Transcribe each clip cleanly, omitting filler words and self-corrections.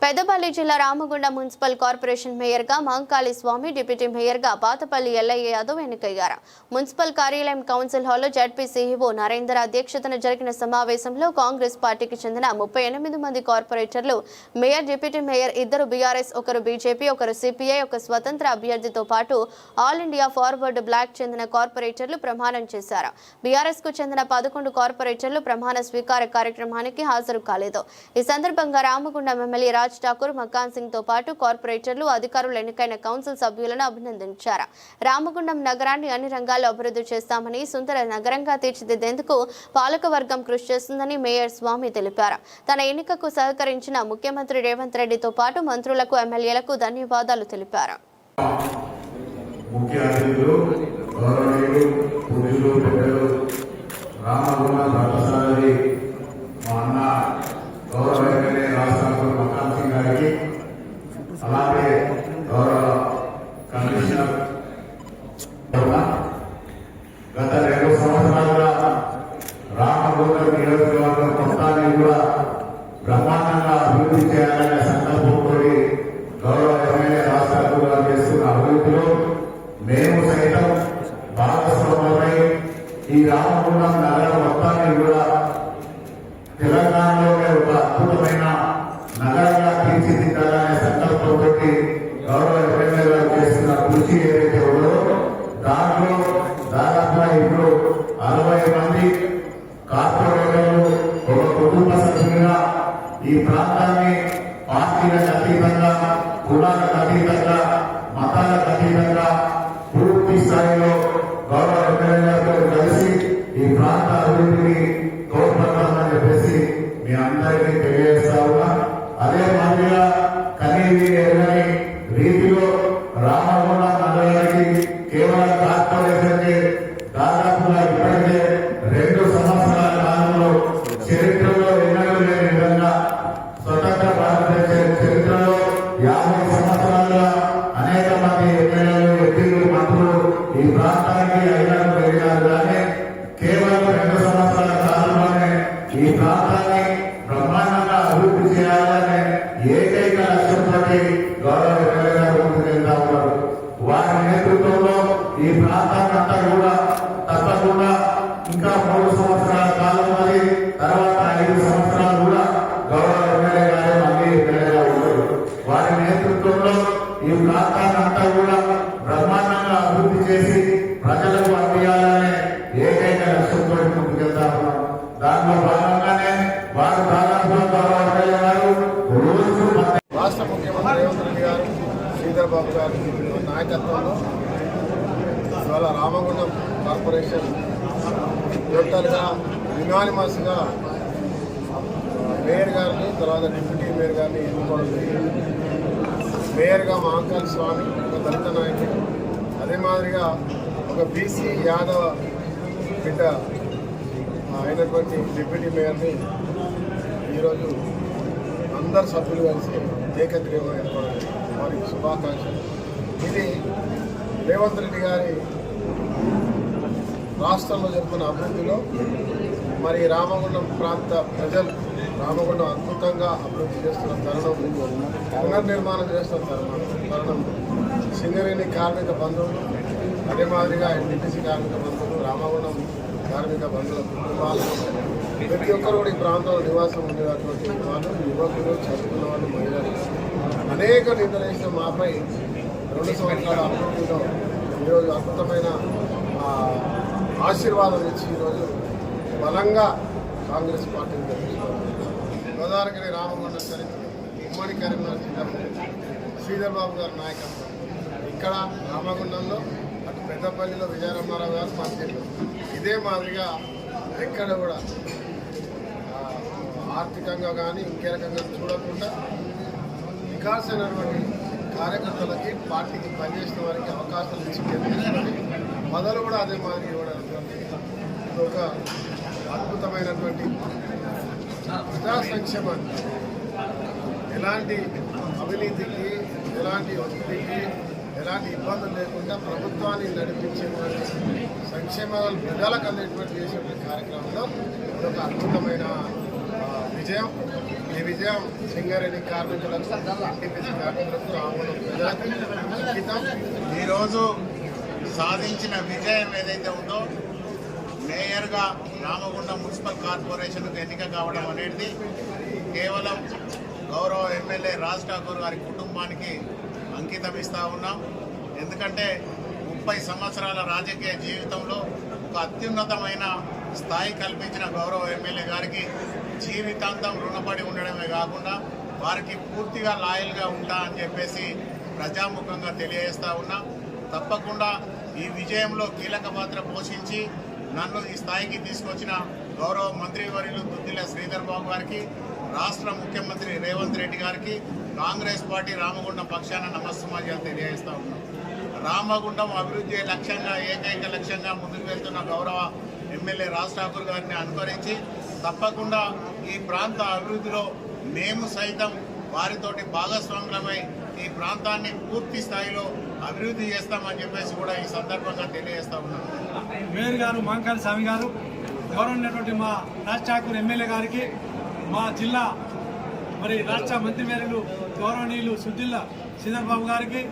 పెద్దపల్లి జిల్లా Ramagundam municipal corporation మేయర్గా మహంకాళి స్వామి, deputy మేయర్గా పాతపల్లి ఎల్లయ్య యాదవ్ ఎన్నికయ్యారు. మున్సిపల్ కార్యాలయం కౌన్సిల్ హాల్లో జడ్పీ సీఈఓ నరేందర్ అధ్యక్షతన జరిగిన సమావేశంలో కాంగ్రెస్ పార్టీకి చెందిన 38 మంది కార్పొరేటర్లు, mayor, deputy mayor, 2 BRS, 1 BJP, 1 CPI, 1 స్వతంత్ర అభ్యర్థితో పాటు ఆల్ ఇండియా ఫార్వర్డ్ బ్లాక్ చెందిన కార్పొరేటర్లు ప్రమాణం చేశారు. బీఆర్ఎస్ కు చెందిన 11 కార్పొరేటర్లు ప్రమాణ స్వీకార కార్యక్రమానికి హాజరు కాలేదు. ఈ సందర్భంగా రామగుండం ఎమ్మెల్యే రాజ్ ఠాకూర్, మకాన్ సింగ్ తో పాటు కార్పొరేటర్లు, అధికారులు ఎన్నికైన కౌన్సిల్ సభ్యులను అభినందించారు. రామగుండం నగరాన్ని అన్ని రంగాల్లో అభివృద్ధి చేస్తామని, సుందర నగరంగా తీర్చిదిద్దేందుకు పాలకవర్గం కృషి చేస్తుందని మేయర్ స్వామి తెలిపారు. తన ఎన్నికకు సహకరించిన ముఖ్యమంత్రి రేవంత్ రెడ్డితో పాటు మంత్రులకు, ఎమ్మెల్యేలకు ధన్యవాదాలు తెలిపారు. అలాగే గౌరవ కమిషనర్ గత 2 సంవత్సరాలుగా రామగుండం నియోజకవర్గం మొత్తాన్ని కూడా బ్రహ్మాండంగా అభివృద్ధి చేయాలనే సంకల్పంతో గౌరవ ఎమ్మెల్యే రాష్ట్రాలు గారు చేస్తున్న అభివృద్ధిలో మేము సైతం భాగస్వాములై ఈ రామగుండం నగరం మొత్తాన్ని కూడా తెలంగాణలోనే ఒక అద్భుతమైన నగరంగా తీర్చిదిద్దాలనే సంకల్పంతో గౌరవ ఎమ్మెల్యే గారు చేస్తున్న కృషి ఏదైతే ఉందో దాంట్లో దాదాపుగా ఇప్పుడు 60 మంది కార్పొరేటర్లు ఒక కుటుంబ సభ్యులుగా ఈ ప్రాంతాన్ని పార్టీలకు అతీతంగా, కులాలకు అతీతంగా, మతాలకు అతీతంగా పూర్తి స్థాయిలో గౌరవ ఎమ్మెల్యే గారితో కలిసి ఈ ప్రాంత అభివృద్ధిని తోడ్పడతామని చెప్పేసి మీ అందరికీ తెలియజేస్తా ఉన్నా. అదే మాదిరిగా కనీవి ఎరుగని రీతిలో రామగుండం నగరానికి కేవలం కార్పొరేషన్కి దాదాపుగా ఇప్పటికే 2 సంవత్సరాల కాలంలో చరిత్రలో ఎన్నడూ లేని విధంగా స్వతంత్ర భారతదేశ చరిత్రలో 50 సంవత్సరాలుగా అనేక మంది ఎమ్మెల్యేలు, ఎంపీలు, మంత్రులు ఈ ప్రాంతానికి అయినారు పెరిగారు. కానీ కేవలం 2 సంవత్సరాల కాలంలోనే ఈ ప్రాంతాన్ని బ్రహ్మాండంగా అభివృద్ధి చేయాలనే ఏకైక లక్ష్యంతో గౌరవ ఎమ్మెల్యే గారు ముందుకెళ్తా ఉన్నారు. వారి నేతృత్వంలో ఈ ప్రాంతాన్నంతా కూడా తప్పకుండా ఇంకా 3 సంవత్సరాల కాలం మరి తర్వాత 5 సంవత్సరాలు కూడా గౌరవ ఎమ్మెల్యే గారు మళ్ళీ ఎమ్మెల్యేగా ఉంటారు. వారి నేతృత్వంలో ఈ ప్రాంతాన్నంతా కూడా బ్రహ్మాండంగా అభివృద్ధి చేసి ప్రజలకు అందియాలనే ఏకైక లక్ష్యంతో ముందుకెళ్తా ఉన్నారు. దాంట్లో భాగంగానే వారు దాదాపుగా గౌరవ ఎమ్మెల్యే గారు రోజు రాష్ట్ర ముఖ్యమంత్రి రేవంత్ రెడ్డి గారు, శ్రీధర్ బాబు గారి నాయకత్వంలో ఇవాళ రామగుండం కార్పొరేషన్ టోటల్గా యునానిమస్గా మేయర్ గారిని, తర్వాత డిప్యూటీ మేయర్ గారిని ఎన్నుకోవడం జరిగింది. మేయర్గా మహంకాళి స్వామి, ఒక దళిత నాయకుడు, అదే మాదిరిగా ఒక బీసీ యాదవ బిడ్డ అయినటువంటి డిప్యూటీ మేయర్ని ఈరోజు అందరు సభ్యులు కలిసి ఏకగ్రీవంగా ఏర్పడాలి. వారికి శుభాకాంక్షలు. ఇది రేవంత్ రెడ్డి గారి రాష్ట్రంలో జరుగుతున్న అభివృద్ధిలో మరి రామగుండం ప్రాంత ప్రజలు రామగుండం అద్భుతంగా అభివృద్ధి చేస్తున్న తరుణం, పునర్నిర్మాణం చేస్తున్న తరుణం సింగరేణి కార్మిక బంధువులు, అదే మాదిరిగా ఎన్టీపీసీ కార్మిక బంధువులు, రామగుండం కార్మిక బంధువుల కుటుంబాలు, ప్రతి ఒక్కరు కూడా ఈ ప్రాంతంలో నివాసం ఉండేటటువంటి వాళ్ళు, యువకులు, చదువుకున్న వాళ్ళు, మహిళలు అనేక నిందలేసిన మాపై 2 సంవత్సరాల అభివృద్ధిలో ఈరోజు అద్భుతమైన ఆశీర్వాదం ఇచ్చి ఈరోజు బలంగా కాంగ్రెస్ పార్టీని గెలిపించుకోవాలి. గోదావరిగిరి రామగుండం చరిత్ర ఉమ్మడి కరీంనగర్ జిల్లా శ్రీధర్ బాబు గారి నాయకత్వం. ఇక్కడ రామగుండంలో అటు పెద్దపల్లిలో విజయరామారావు గారు మంత్రులు. ఇదే మాదిరిగా ఎక్కడ కూడా ఆర్థికంగా కానీ ఇంకే రకంగా చూడకుండా వికాసమైనటువంటి కార్యకర్తలకి, పార్టీకి పనిచేసిన వారికి అవకాశాలు ఇచ్చి గెలిపించుకొని మొదలు కూడా అదే మాదిరి ఇవ్వడానికి ఒక అద్భుతమైనటువంటి ప్రజా సంక్షేమాన్ని, ఎలాంటి అవినీతికి, ఎలాంటి ఒత్తిడికి, ఎలాంటి ఇబ్బందులు లేకుండా ప్రభుత్వాన్ని నడిపించేటువంటి సంక్షేమాలు ప్రజలకు అందేటువంటి చేసేటువంటి కార్యక్రమంలో ఒక అద్భుతమైన విజయం. ఈ విజయం సింగరేణి కార్మికులకు, ఎన్టీపీసీ కార్మికులకు, రామగుండం ప్రజలకు అంకితం. ఈరోజు సాధించిన విజయం ఏదైతే ఉందో, మేయర్గా రామగుండం మున్సిపల్ కార్పొరేషన్కు ఎన్నిక కావడం అనేది కేవలం గౌరవ ఎమ్మెల్యే రాజ్ ఠాకూర్ గారి కుటుంబానికి అంకితం ఇస్తూ ఉన్నాం. ఎందుకంటే 30 సంవత్సరాల రాజకీయ జీవితంలో ఒక అత్యున్నతమైన స్థాయి కల్పించిన గౌరవ ఎమ్మెల్యే గారికి జీవితాంతం రుణపడి ఉండడమే కాకుండా వారికి పూర్తిగా లాయల్గా ఉంటా అని చెప్పేసి ప్రజాముఖంగా తెలియజేస్తూ ఉన్నా. తప్పకుండా ఈ విజయంలో కీలక పాత్ర పోషించి నన్ను ఈ స్థాయికి తీసుకొచ్చిన గౌరవ మంత్రివర్యులు దుద్దిల శ్రీధర్ బాబు గారికి, రాష్ట్ర ముఖ్యమంత్రి రేవంత్ రెడ్డి గారికి, కాంగ్రెస్ పార్టీ రామగుండం పక్షాన నమస్సమాజాలు తెలియజేస్తూ ఉన్నాం. రామగుండం అభివృద్ధి లక్ష్యంగా, ఏకైక లక్ష్యంగా ముందుకు వెళ్తున్న గౌరవ ఎమ్మెల్యే రాజ్ ఠాకూర్ గారిని అనుకరించి తప్పకుండా ఈ ప్రాంత అభివృద్ధిలో మేము సైతం వారితోటి భాగస్వాములమై ఈ ప్రాంతాన్ని పూర్తి స్థాయిలో అభివృద్ధి చేస్తామని చెప్పేసి కూడా ఈ సందర్భంగా తెలియజేస్తా ఉన్నాం. మేయర్ గారు మాంకాళి స్వామి గారు, గౌరవమైనటువంటి మా రాజ్ ఠాకూర్ ఎమ్మెల్యే గారికి, మా జిల్లా రాష్ట్ర మంత్రివర్యులు గౌరవనీయులు సుద్దిల్ల శ్రీధర్ బాబు గారికి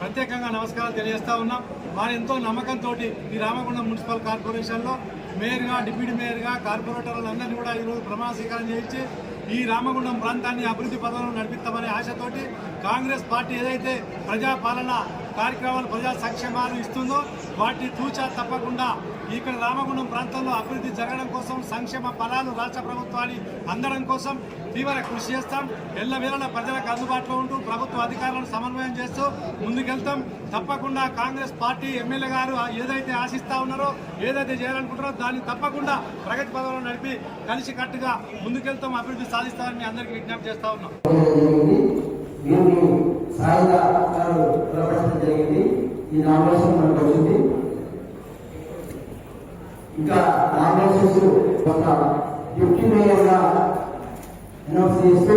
ప్రత్యేకంగా నమస్కారాలు తెలియజేస్తా ఉన్నాం. వారి ఎంతో నమ్మకంతో ఈ రామగుండం మున్సిపల్ కార్పొరేషన్లో మేయర్గా, డిప్యూటీ మేయర్గా, కార్పొరేటర్లందరినీ కూడా ఈరోజు ప్రమాణ స్వీకారం చేయించి ఈ రామగుండం ప్రాంతాన్ని అభివృద్ధి పథంలో నడిపిస్తామనే ఆశతోటి కాంగ్రెస్ పార్టీ ఏదైతే ప్రజాపాలన కార్యక్రమాలు, ప్రజా సంక్షేమాలు ఇస్తుందో వాటిని తూచా తప్పకుండా ఇక్కడ రామగుండం ప్రాంతంలో అభివృద్ధి జరగడం కోసం, సంక్షేమ ఫలాలు రాష్ట్ర ప్రభుత్వాన్ని అందడం కోసం తీవ్ర కృషి చేస్తాం. ఎల్లవేళలా ప్రజలకు అందుబాటులో ఉంటూ ప్రభుత్వ అధికారులను సమన్వయం చేస్తూ ముందుకెళ్తాం. తప్పకుండా కాంగ్రెస్ పార్టీ ఎమ్మెల్యే గారు ఏదైతే ఆశిస్తా ఉన్నారో, ఏదైతే చేయాలనుకుంటారో దాన్ని తప్పకుండా ప్రగతి పదంలో నడిపి కలిసికట్టుగా ముందుకెళ్తాం, అభివృద్ధి సాధిస్తామని మీ అందరికీ విజ్ఞప్తి చేస్తా ఉన్నాం. ఈ నామినేషన్ మనకు వచ్చింది. ఇంకా నామినేషన్స్ ఒక డిప్యూటీ మేయర్ గా అనౌన్స్ చేస్తూ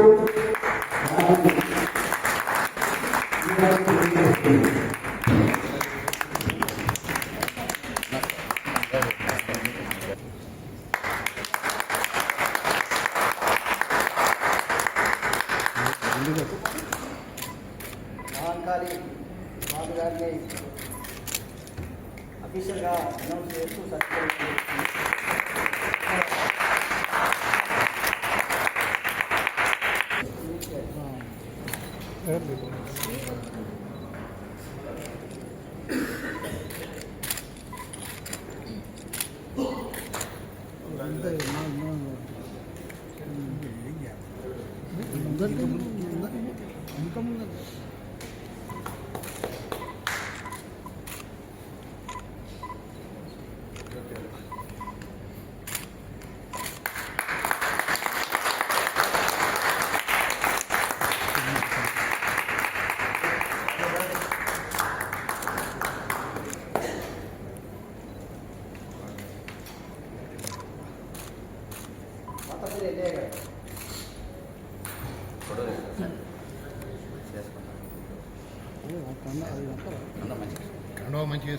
మహాంకాళి బాబు గారిని అఫీషియల్గా అనౌన్స్ చేస్తూ సర్టిఫికేట్ మంచిగా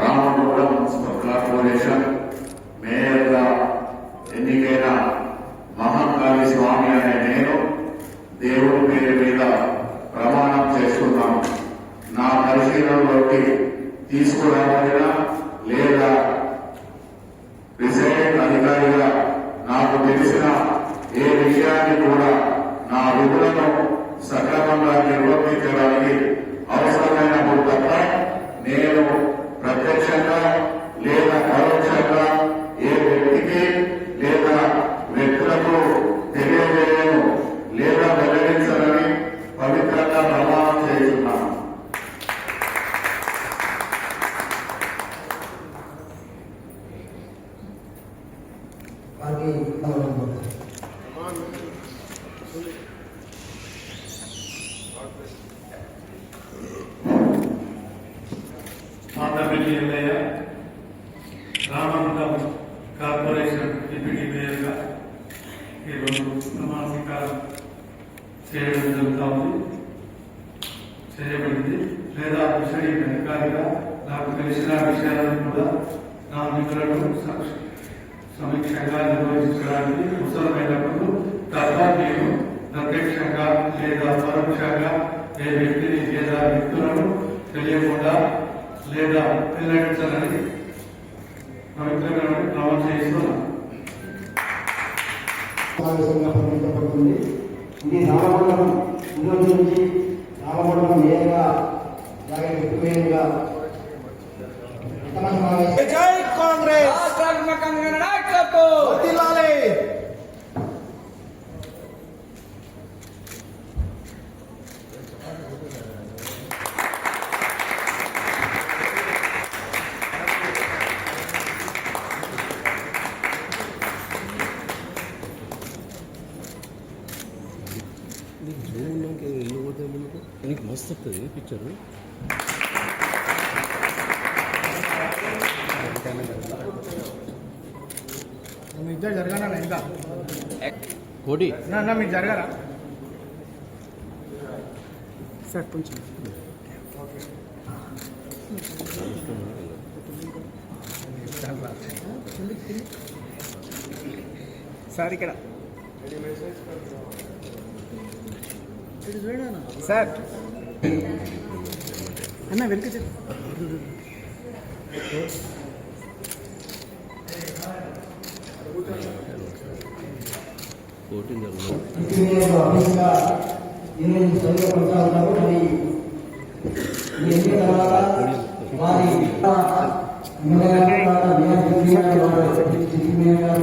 రామగుండం మున్సిపల్ కార్పొరేషన్ మేయర్గా ఎన్నికైన మహాకాళి స్వామి అనే నేను దేవుడి పేరు మీద ప్రమాణం చేస్తున్నాను. నా పరిశీలనలోకి తీసుకురాబడిన లేదా రిజైనింగ్ అధికారిగా నాకు తెలిసిన ఏ విషయాన్ని కూడా నా విధులను సక్రమంగా నిర్వర్తించడానికి అవసరమైనప్పుడు తప్ప నేను ప్రత్యక్షంగా లేదా పరోక్షంగా ఏ వ్యక్తికి లేదా వ్యక్తులకు తెలియజేయను లేదా వెల్లడించాలని పవిత్రంగా ప్రమాణం చేస్తున్నాను. వారికి పాతపల్లి ఎల్లయ్య రామగుండం కార్పొరేషన్ డిప్యూటీ మేయర్గా ఈరోజు ప్రమాణ స్వీకారం చేయడం చేయబడింది. లేదా విషయ అధికారిగా నాకు తెలిసిన విషయాలను కూడా నా మిత్రులను సమీక్షంగా నిర్వహించడానికి అవసరమైనప్పుడు తప్ప నేను ప్రత్యక్షంగా లేదా పరోక్షంగా ఏ వ్యక్తిని లేదా వ్యక్తులను తెలియకుండా లేదా వెల్లడించాలని పవిత్రంగా ప్రమాణం చేస్తున్నాను. సమావేశంగా పరిగణించబడుతుంది. ఇది రామగుండం ఈరోజు నుంచి రామగుండం మేయర్గా అలాగే డిప్యూటీ మేయర్గా ప్రథమ సమావేశం. జై కాంగ్రెస్ వర్ధిల్లాలి. నీకు మస్తు వస్తుంది పిక్చర్. మీ ఇద్దరు జరగానా ఇంకా కోటి అన్న మీరు జరగరా సార్ కొంచెం సార్ ఇక్కడ సార్ అన్న వెనుక కోటి డిప్యూటీ మేయర్ ఆఫీస్గా ఈరోజు సరిగ్గా కొనసాగుతారు. మరి ఈ ఎన్నిక తర్వాత వారి ఎమ్మెల్యే గారు డిప్యూటీ మేయర్ గారు